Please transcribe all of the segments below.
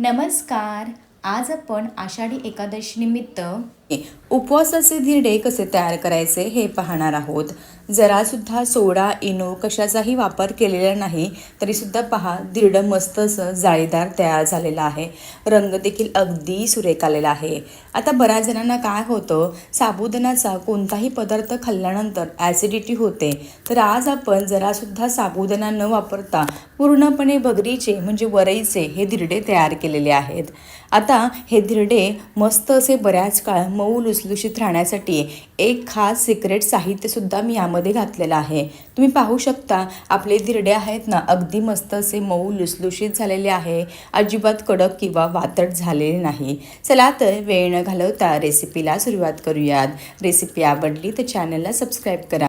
नमस्कार. आज आपण आषाढी एकादशी निमित्त उपवासाचे धिरडे कसे तयार करायचे हे पाहणार आहोत. जरासुद्धा सोडा, इनो कशाचाही वापर केलेला नाही तरीसुद्धा पहा धिरडं मस्त असं जाळीदार तयार झालेलं आहे. रंग देखील अगदी सुरेख आलेला आहे. आता बऱ्याच जणांना काय होतं, साबुदाण्याचा कोणताही पदार्थ खाल्ल्यानंतर ॲसिडिटी होते. तर आज आपण जरासुद्धा साबुदाणा न वापरता पूर्णपणे भगरीचे म्हणजे वरईचे हे धिरडे तयार केलेले आहेत. आता हे धिरडे मस्त असे बऱ्याच काळ मऊ लुसलुशीत राहण्यासाठी एक खास सिक्रेट साहित्यसुद्धा मी यामध्ये घातलेलं आहे. तुम्ही पाहू शकता आपले धिरडे आहेत ना, अगदी मस्त असे मऊ लुसलुशीत झालेले आहे. अजिबात कडक किंवा वातट झालेले नाही. चला तर वेळ न घालवता रेसिपीला सुरुवात करूयात. रेसिपी आवडली तर चॅनलला सबस्क्राईब करा.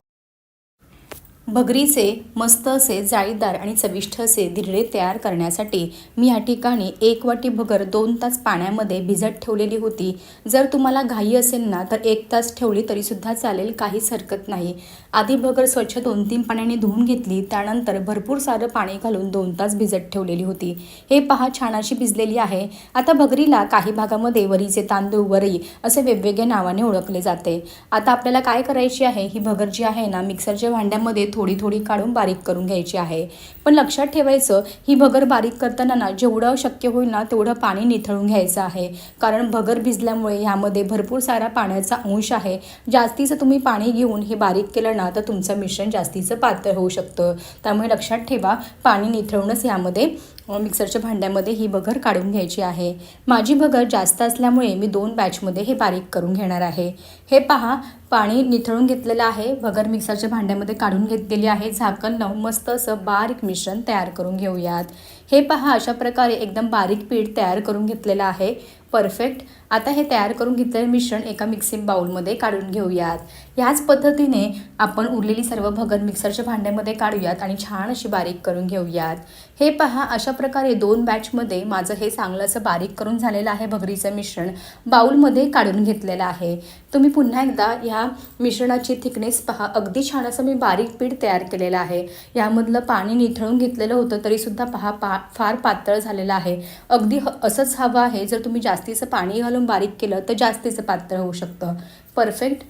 भगरीचे मस्त असे जाळीदार आणि चविष्ट असे धिरडे तयार करण्यासाठी मी या ठिकाणी 1 वाटी भगर 2 तास पाण्यामध्ये भिजत ठेवलेली होती. जर तुम्हाला घाई असेल ना तर 1 तास ठेवली तरीसुद्धा चालेल, काहीच हरकत नाही. आधी भगर स्वच्छ 2-3 पाण्याने धुवून घेतली. त्यानंतर भरपूर सारं पाणी घालून 2 तास भिजत ठेवलेली होती. हे पहा छान अशी भिजलेली आहे. आता भगरीला काही भागामध्ये वरीचे तांदूळ, वरई असे वेगवेगळ्या नावाने ओळखले जाते. आता आपल्याला काय करायची आहे, ही भगर जी आहे ना मिक्सरच्या भांड्यामध्ये थोडी थोडी काढून बारीक करून घ्यायची आहे. पण लक्षात ठेवायचं, ही भगर बारीक करताना ना जेवढं शक्य होईल ना तेवढं पाणी निथळून घ्यायचं आहे. कारण भगर भिजल्यामुळे यामध्ये भरपूर सारा पाण्याचा अंश आहे. जास्तीचं तुम्ही पाणी घेऊन हे बारीक केलं ना तर तुमचं मिश्रण जास्तीचं पातळ होऊ शकतं. त्यामुळे लक्षात ठेवा, पाणी निथळूनच यामध्ये मिक्सरच्या भांड्यामध्ये ही भगर काढून घ्यायची आहे. माझी भगर जास्त असल्यामुळे मी 2 बॅचमध्ये हे बारीक करून घेणार आहे. हे पहा पाणी निथळून घेतलेलं आहे. भगर मिक्सरच्या भांड्यामध्ये काढून घेतलेली आहे. झाकण लावून मस्त असं बारीक मिश्रण तयार करून घेऊयात. हे पहा अशा प्रकारे एकदम बारीक पीठ तयार करून घेतलेलं आहे. परफेक्ट. आता हे तयार करून घेतलेलं मिश्रण एका मिक्सिंग बाउलमध्ये काढून घेऊयात. ह्याच पद्धतीने आपण उरलेली सर्व भगर मिक्सरच्या भांड्यामध्ये काढूयात आणि छान अशी बारीक करून घेऊयात. हे पहा अशा प्रकारे 2 बॅचमध्ये माझं हे चांगलं असं बारीक करून झालेलं आहे. भगरीचं मिश्रण बाउलमध्ये काढून घेतलेलं आहे. तुम्ही पुन्हा एकदा ह्या मिश्रणाची थिकनेस पहा. अगदी छान असं मी बारीक पीठ तयार केलेलं आहे. यामधलं पाणी निथळून घेतलेलं होतं तरीसुद्धा पहा फार पातळ झालेलं आहे. अगदी असंच हवं आहे. जर तुम्ही जास्तीचं पाणी घालून बारीक केलं तर जास्तीचं पातळ होऊ शकतं. परफेक्ट.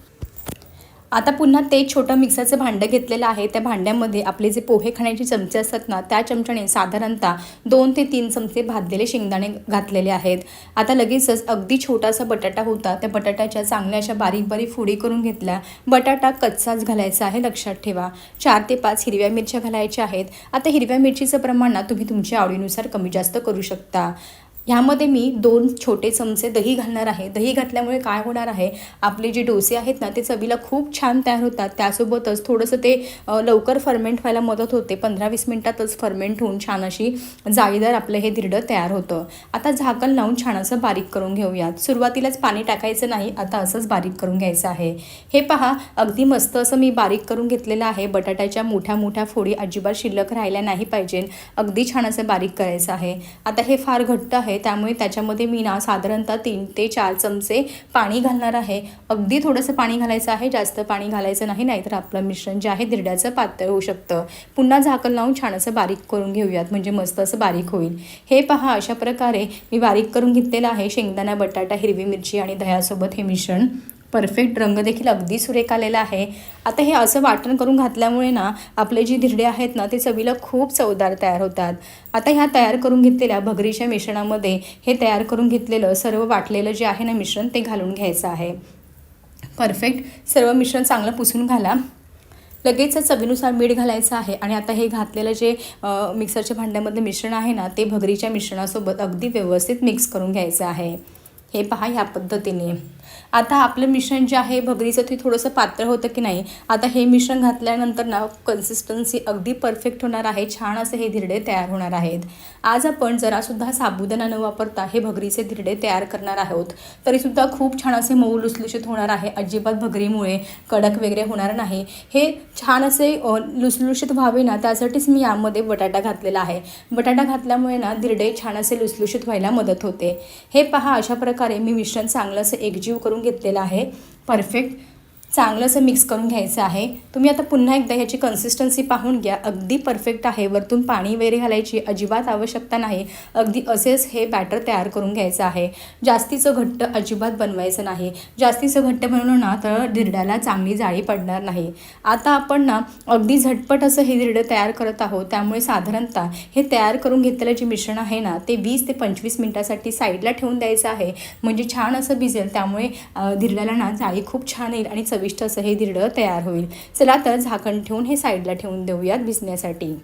आता पुन्हा ते छोटं मिक्सरचं भांडं घेतलेलं आहे. त्या भांड्यामध्ये आपले जे पोहे खाण्याचे चमचे असतात ना, त्या चमच्याने साधारणतः 2 ते 3 चमचे भाजलेले शेंगदाणे घातलेले आहेत. आता लगेचच अगदी छोटासा बटाटा होता, त्या बटाट्याच्या चांगल्या अशा बारीक बारीक फोडी करून घेतल्या. बटाटा कच्चाच घालायचा आहे, लक्षात ठेवा. 4 ते 5 हिरव्या मिरच्या घालायच्या आहेत. आता हिरव्या मिरचीचं प्रमाण ना तुम्ही तुमच्या आवडीनुसार कमी जास्त करू शकता. ह्यामध्ये मी 2 छोटे चमचे दही घालणार आहे. दही घातल्यामुळे काय होणार आहे, आपले जे डोसे आहेत ना ते चवीला खूप छान तयार होतात. त्यासोबतच थोडंसं ते लवकर फर्मेंट व्हायला मदत होते. 15-20 मिनटातच फर्मेंट होऊन छान अशी जाळीदार आपलं हे धिरडं तयार होतं. आता झाकण लावून छान असं बारीक करून घेऊयात. सुरुवातीलाच पाणी टाकायचं नाही, आता असंच बारीक करून घ्यायचं आहे. हे पहा अगदी मस्त असं मी बारीक करून घेतलेलं आहे. बटाट्याच्या मोठ्या मोठ्या फोडी अजिबात शिल्लक राहिल्या नाही पाहिजे. अगदी छान असं बारीक करायचं आहे. आता हे फार घट्ट आहे त्यामुळे त्याच्यामध्ये मी ना साधारणतः 3 ते 4 चमचे पाणी घालणार आहे. अगदी थोडंसं पाणी घालायचं आहे, जास्त पाणी घालायचं नाही, नाहीतर आपलं मिश्रण जे आहे धिरड्याचं पातळ होऊ शकतं. पुन्हा झाकण लावून छान असं बारीक करून घेऊयात, म्हणजे मस्त असं बारीक होईल. हे पहा अशा प्रकारे मी बारीक करून घेतलेलं आहे. शेंगदाणा, बटाटा, हिरवी मिरची आणि दह्यासोबत हे मिश्रण. परफेक्ट. रंग देखील अगदी सुरेख आलेला आहे. आता हे असं वाटण करून घातल्यामुळे ना आपले जे धिरडे आहेत ना ते चवीला खूप चवदार तयार होतात. आता ह्या तयार करून घेतलेल्या भगरीच्या मिश्रणामध्ये हे तयार करून घेतलेलं सर्व वाटलेलं जे आहे ना मिश्रण ते घालून घ्यायचं आहे. परफेक्ट. सर्व मिश्रण चांगलं पुसून घाला. लगेच चवीनुसार मीठ घालायचं आहे. आणि आता हे घातलेलं जे मिक्सरच्या भांड्यामधलं मिश्रण आहे ना ते भगरीच्या मिश्रणासोबत अगदी व्यवस्थित मिक्स करून घ्यायचं आहे. हे पहा ह्या पद्धतीने. आता आपलं मिश्रण जे आहे भगरीचं ते थोडंसं पातळ होतं की नाही, आता हे मिश्रण घातल्यानंतर ना कन्सिस्टन्सी अगदी परफेक्ट होणार आहे. छान असे हे धिरडे तयार होणार आहेत. आज आपण जरासुद्धा साबुदाणा न वापरता हे भगरीचे धिरडे तयार करणार आहोत. तरीसुद्धा खूप छान असे मऊ लुसलुशीत होणार आहे. अजिबात भगरीमुळे कडक वगैरे होणार नाही. हे छान असे लुसलुशीत व्हावे ना त्यासाठीच मी यामध्ये बटाटा घातलेला आहे. बटाटा घातल्यामुळे ना धिरडे छान असे लुसलुशीत व्हायला मदत होते. हे पहा अशा प्रकारे मी मिश्रण चांगलं असं एकजीव करून घेतलेलं आहे. परफेक्ट. चांगलं असं मिक्स करून घ्यायचं आहे। तुम्ही आता पुन्हा एकदा ह्याची कन्सिस्टन्सी पाहून घ्या, अगदी परफेक्ट आहे। वरतून पाणी वगैरे घालायची अजिबात आवश्यकता नाही, अगदी असेच हे बॅटर तयार करून घ्यायचं आहे। जास्तीचं घट्ट अजिबात बनवायचं नाही, जास्तीचं घट्ट बनवलं ना तर धिरड्याला चांगली जाळी पडणार नाही। आता आपण ना अगदी झटपट असं हे धिरडं तयार करत आहोत, त्यामुळे साधारणतः हे तयार करून घेतलेलं जे मिश्रण आहे ना ते 20 ते 25 मिनिटासाठी साईडला ठेवून द्यायचं आहे, म्हणजे छान असं भिजेल। त्यामुळे धिरड्याला ना जाळी खूप छान येईल आणि चविष्ट असं हे धिरडं तयार होईल। चला तर झाकण ठेवून हे साईडला ठेवून देऊयात भिजण्यासाठी।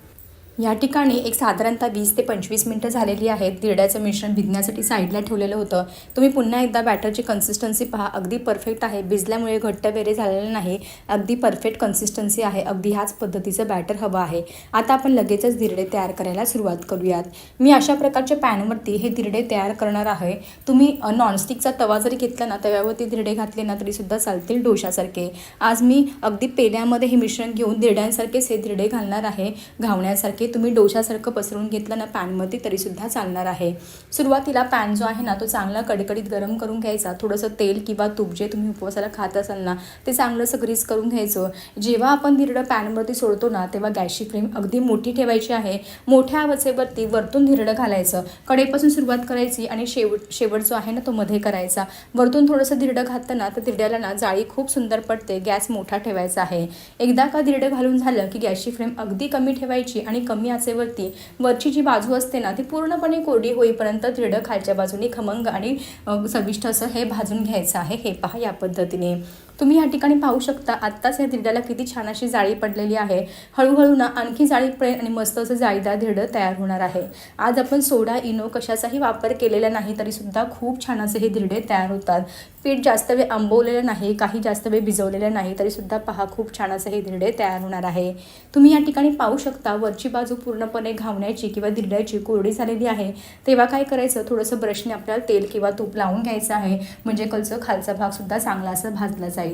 या ठिकाणी एक साधारणतः 20 ते 25 मिनिटं झालेली आहेत। धिरड्याचं मिश्रण भिजण्यासाठी साईडला ठेवलेलं होतं। तुम्ही पुन्हा एकदा बॅटरची कन्सिस्टन्सी पहा, अगदी परफेक्ट आहे। भिजल्यामुळे घट्ट वगैरे झालेलं नाही, अगदी परफेक्ट कन्सिस्टन्सी आहे। अगदी ह्याच पद्धतीचं बॅटर हवं आहे। आता आपण लगेचच धिरडे तयार करायला सुरुवात करूयात। मी अशा प्रकारच्या पॅनवरती हे धिरडे तयार करणार आहे। तुम्ही नॉनस्टिकचा तवा जरी घेतला ना, तव्यावरती धिरडे घातले ना तरीसुद्धा चालतील डोशासारखे। आज मी अगदी पेल्यामध्ये हे मिश्रण घेऊन धिरड्यांसारखेच हे धिरडे घालणार आहे, घावण्यासारखे। तुम्ही डोशासारखं पसरून घेतलं ना पॅनमध्ये तरीसुद्धा चालणार आहे। सुरुवातीला पॅन जो आहे ना तो चांगला कडकडीत गरम करून घ्यायचा। थोडंसं तेल किंवा तूप जे तुम्ही उपवासाला खात असाल ना ते चांगलं असं ग्रीस करून घ्यायचं। जेव्हा आपण धिरडं पॅनवरती सोडतो ना तेव्हा गॅसची फ्लेम अगदी मोठी ठेवायची आहे। मोठ्या आचेवरती वरतून धिरडं घालायचं, कडेपासून सुरुवात करायची आणि शेवट जो आहे ना तो मध्ये करायचा। वरतून थोडंसं धिरडं घातलं ना तर धिरड्याला ना जाळी खूप सुंदर पडते। गॅस मोठा ठेवायचा आहे। एकदा का धिरडं घालून झालं की गॅसची फ्लेम अगदी कमी ठेवायची आणि कमी आचेवरती वरची जी बाजू असते ना ती पूर्णपणे कोरडी होईपर्यंत धिरडं खालच्या बाजूने खमंग आणि चविष्ट असं हे भाजून घ्यायचं आहे। हे पहा या पद्धतीने तुम्ही या ठिकाणी पाहू शकता, आत्ताच या धिरड्याला किती छान अशी जाळी पडलेली आहे। हळूहळू ना आणखी जाळी पडेल आणि मस्त असं जाळीदार धिरडं तयार होणार आहे। आज आपण सोडा इनो कशाचाही वापर केलेला नाही तरीसुद्धा खूप छान असे हे धिरडे तयार होतात। पीठ जास्त वेळ आंबवलेलं नाही, काही जास्त वेळ भिजवलेलं नाही तरीसुद्धा पहा खूप छान असे हे धिरडे तयार होणार आहे। तुम्ही या ठिकाणी पाहू शकता वरची बाजू पूर्णपणे घावण्याची किंवा धिरड्याची कोरडी झालेली आहे। तेव्हा काय करायचं, थोडंसं ब्रशने आपल्याला तेल किंवा तूप लावून घ्यायचं आहे, म्हणजे कलचं खालचा भागसुद्धा चांगला असं भाजला जाईल।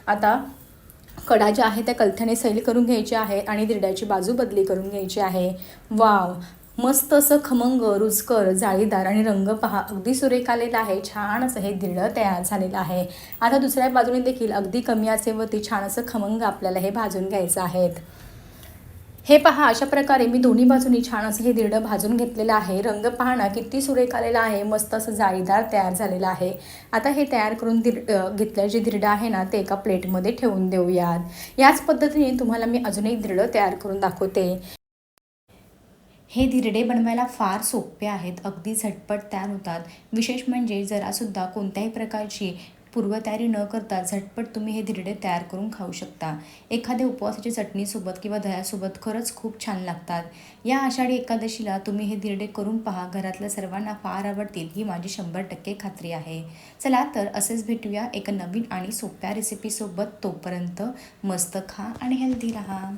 आता कडा ज्या आहे त्या कलथ्याने सैल करून घ्यायची आहे आणि धिरड्याची बाजू बदली करून घ्यायची आहे। वाव, मस्त असं खमंग रुचकर जाळीदार आणि रंग पहा अगदी सुरेख आलेला आहे। छान असं हे धिरडं तयार झालेलं आहे। आता दुसऱ्या बाजूने देखील अगदी कमी आचेवरती छान असं खमंग आपल्याला हे भाजून घ्यायचं आहे। हे पहा अशा प्रकारे मी दोन्ही बाजूनी छान असं हे धिरडं भाजून घेतलेलं आहे। रंग पहा ना किती सुरेख आलेला आहे, मस्त असं जाळीदार तयार झालेलं आहे। आता हे तयार करून घेतलेलं जे धिरडं आहे ना ते एका प्लेटमध्ये ठेवून देऊयात। याच पद्धतीने तुम्हाला मी अजून एक धिरडं तयार करून दाखवते। हे धिरडे बनवायला फार सोपे आहेत, अगदी झटपट तयार होतात। विशेष म्हणजे जरासुद्धा कोणत्याही प्रकारची पूर्वतयारी न करता झटपट तुम्ही हे धिरडे तयार करून खाऊ शकता। एखाद्या उपवासाच्या चटणीसोबत किंवा दह्यासोबत खरंच खूप छान लागतात। या आषाढी एकादशीला तुम्ही हे धिरडे करून पहा, घरातल्या सर्वांना फार आवडतील ही माझी 100% खात्री आहे। चला तर असेच भेटूया एका नवीन आणि सोप्या रेसिपीसोबत। तोपर्यंत मस्त खा आणि हेल्दी राहा।